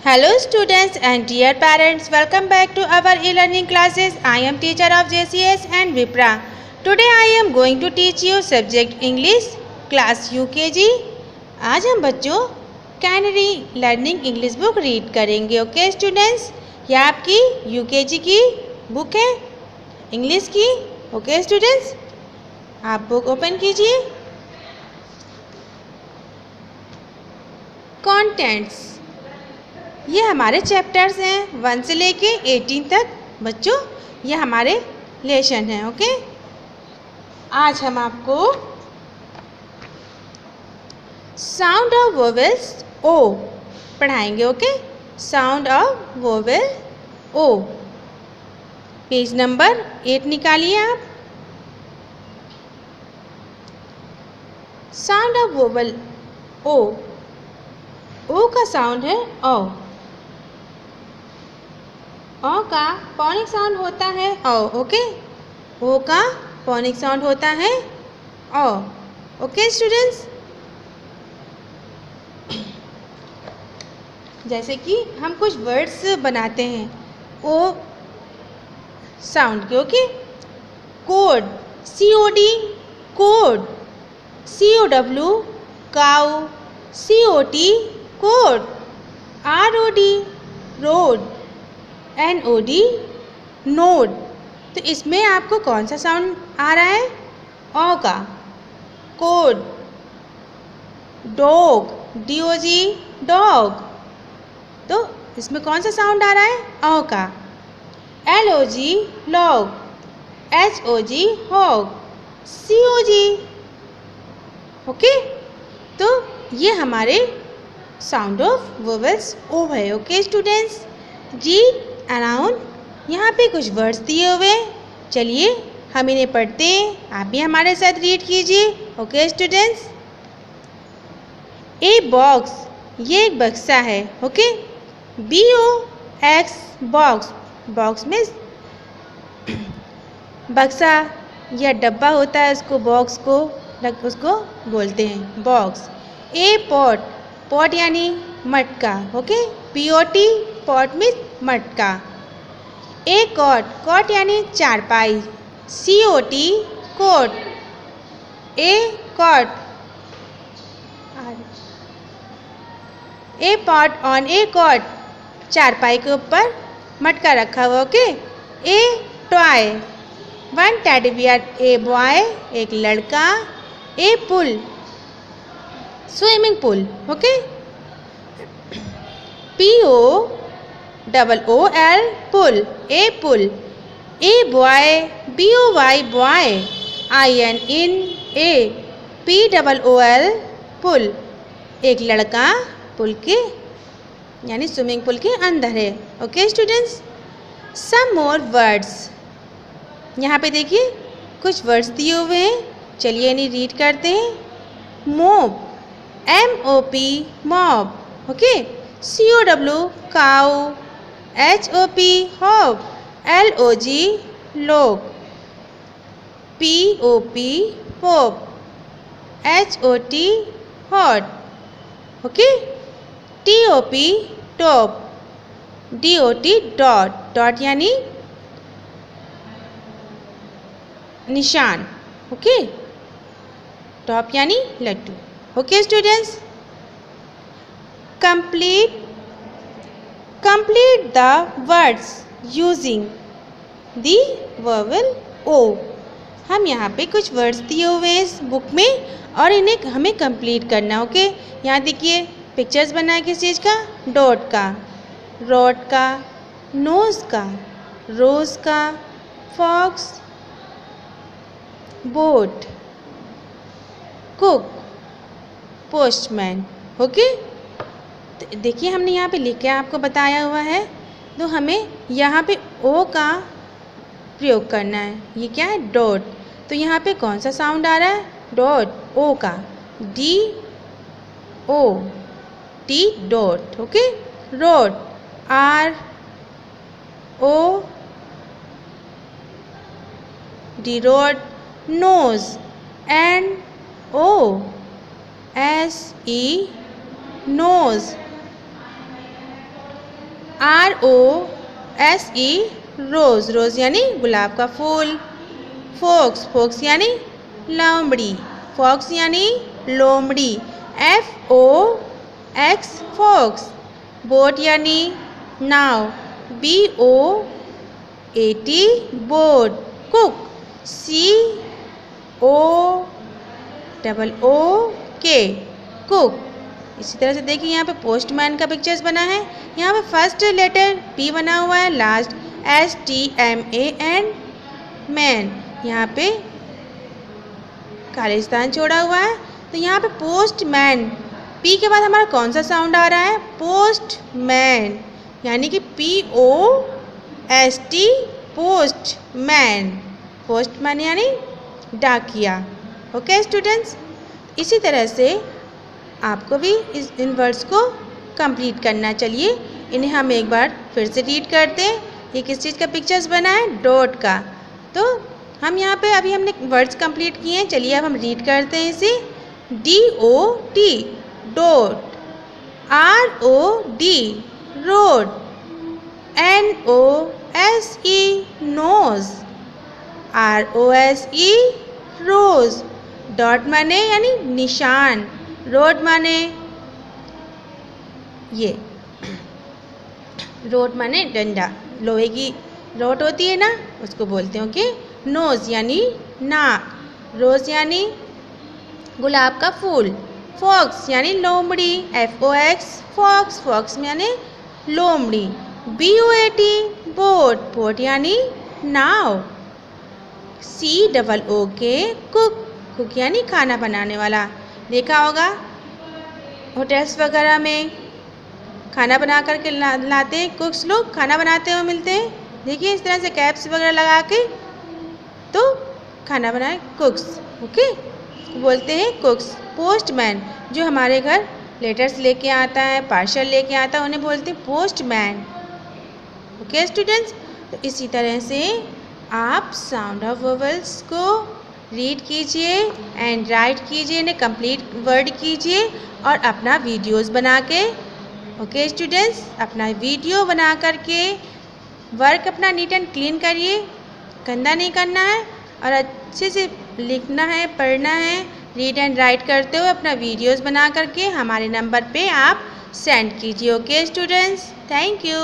Hello students and dear parents, welcome back to our e-learning classes. I am teacher of JCS and Vipra. Today I am going to teach you subject English class UKG. आज हम बच्चों canary learning English book read करेंगे. Okay students, यह आपकी UKG की book है English की. Okay students, आप बुक ओपन कीजिए. कंटेंट्स, ये हमारे चैप्टर्स हैं 1 से लेके 18 तक. बच्चों ये हमारे लेसन हैं. ओके, आज हम आपको साउंड ऑफ वोवेल्स ओ पढ़ाएंगे. Okay, sound of vowel O. Page number 8 निकालिए आप. Sound of vowel O. O का साउंड है ओ. ओ का फोनिक साउंड होता है ओ. ओके, ओ का फोनिक साउंड होता है ओ. ओके स्टूडेंट्स, जैसे कि हम कुछ वर्ड्स बनाते हैं ओ साउंड के. Okay, code COD code, COW cow, COT code, ROD road, NOD node. तो इसमें आपको कौन सा साउंड आ रहा है? ओ का. कोड. डॉग DOG डॉग, तो इसमें कौन सा साउंड आ रहा है? ओ का. LOG log, HOG hog, COG. Okay, तो ये हमारे साउंड ऑफ वोवेल्स ओ है. ओके स्टूडेंट्स, जी अराउंड यहाँ पे कुछ वर्ड्स दिए हुए. चलिए हम इन्हें पढ़ते हैं, आप भी हमारे साथ रीड कीजिए. ओके स्टूडेंट्स, ए बॉक्स, ये एक बक्सा है. Okay, BOX box. बॉक्स में बक्सा या डब्बा होता है, उसको बॉक्स को उसको बोलते हैं बॉक्स. ए पॉट, पॉट यानी मटका. ओके, POT पॉट में मटका. ए कॉट, कॉट यानी चारपाई. COT cot. A cot. A pot on a cot, चारपाई के ऊपर मटका रखा हुआ. Okay, a toy, 1 teddy bear. A boy, एक लड़का. A pool, swimming pool. Okay, POOL pool, a pool. A boy, BOY boy. IN in, a POOL pool, एक लड़का पुल के यानी स्विमिंग पूल के अंदर है. ओके स्टूडेंट्स, सम मोर वर्ड्स. यहाँ पे देखिए कुछ वर्ड्स दिए हुए हैं. चलिए इन्हें रीड करते हैं. Mop, MOP mop. Okay, COW cow, HOP hop, LOG log, POP pop, HOT hot. Okay, TOP top, DOT dot. Dot यानी निशान. ओके, टॉप यानी लड्डू. Okay students, complete the words using the vowel O. हम यहाँ पे कुछ words दिए हुए हैं इस बुक में और इन्हें हमें कंप्लीट करना. ओके, यहाँ देखिए पिक्चर्स बना है किस चीज़ का? डॉट का, रॉड का, नोज का, रोज का, fox, boat, cook, postman. Okay, तो देखिए हमने यहाँ पे लिख के आपको बताया हुआ है, तो हमें यहाँ पे ओ का प्रयोग करना है. ये क्या है? डॉट. तो यहाँ पे कौन सा साउंड आ रहा है? डॉट. ओ का, DOT dot. Okay, rod, ROD rod. Nose, NOSE nose. ROSE rose, rose यानी गुलाब का फूल। फोक्स, फोक्स यानी लोमड़ी, फॉक्स यानी लोमड़ी। FOX fox. बोट यानी नाव, BOAT boat. Cook, COOK cook. इसी तरह से देखिए यहाँ पे पोस्टमैन का पिक्चर्स बना है। यहाँ पे फर्स्ट लेटर P बना हुआ है, लास्ट STMAN मैन। यहाँ पे खालिस्तान छोड़ा हुआ है। तो यहाँ पे पोस्टमैन, P के बाद हमारा कौन सा साउंड आ रहा है? पोस्टमैन, यानी कि POST पोस्टमैन। पोस्टमैन यानी डाकिया। ओके स्टूडेंट्स, इसी तरह से आपको भी इन वर्ड्स को कंप्लीट करना। चलिए इन्हें हम एक बार फिर से रीड करते हैं। ये किस चीज़ का पिक्चर्स बना है? डॉट का। तो हम यहाँ पे अभी हमने वर्ड्स कंप्लीट किए हैं। चलिए अब हम रीड करते हैं इसे। DOT dot, ROD rod, NOSE nose, ROSE rose. Dot माने यानी निशान, रोड माने ये, रोड माने डंडा, लोहे की रोड होती है ना, उसको बोलते हैं। ओके। नोज यानी नाक, रोज यानी गुलाब का फूल, फॉक्स यानी लोमड़ी, FOX फॉक्स, फॉक्स यानी लोमड़ी। BOAT बोट, बोट यानी नाव। COOK कुक, कुक यानी खाना बनाने वाला। देखा होगा होटल्स वगैरह में खाना बना करके लाते हैं, कुक्स लोग खाना बनाते हुए मिलते हैं। देखिए इस तरह से कैप्स वगैरह लगा के तो खाना बनाए कुक्स। ओके, बोलते हैं कुक्स। पोस्टमैन जो हमारे घर लेटर्स लेके आता है, पार्सल लेके आता है, उन्हें बोलते हैं पोस्टमैन। ओके स्टूडेंट्स, तो इसी तरह से आप साउंड ऑफ वोवेल्स को रीड कीजिए एंड राइट कीजिए, इन्हें कंप्लीट वर्ड कीजिए और अपना वीडियोस बना के। ओके स्टूडेंट्स, अपना वीडियो बना करके वर्क अपना नीट एंड क्लीन करिए, गंदा नहीं करना है और अच्छे से लिखना है, पढ़ना है। रीड एंड राइट करते हुए अपना वीडियोस बना करके हमारे नंबर पे आप सेंड कीजिए। Okay students, thank you.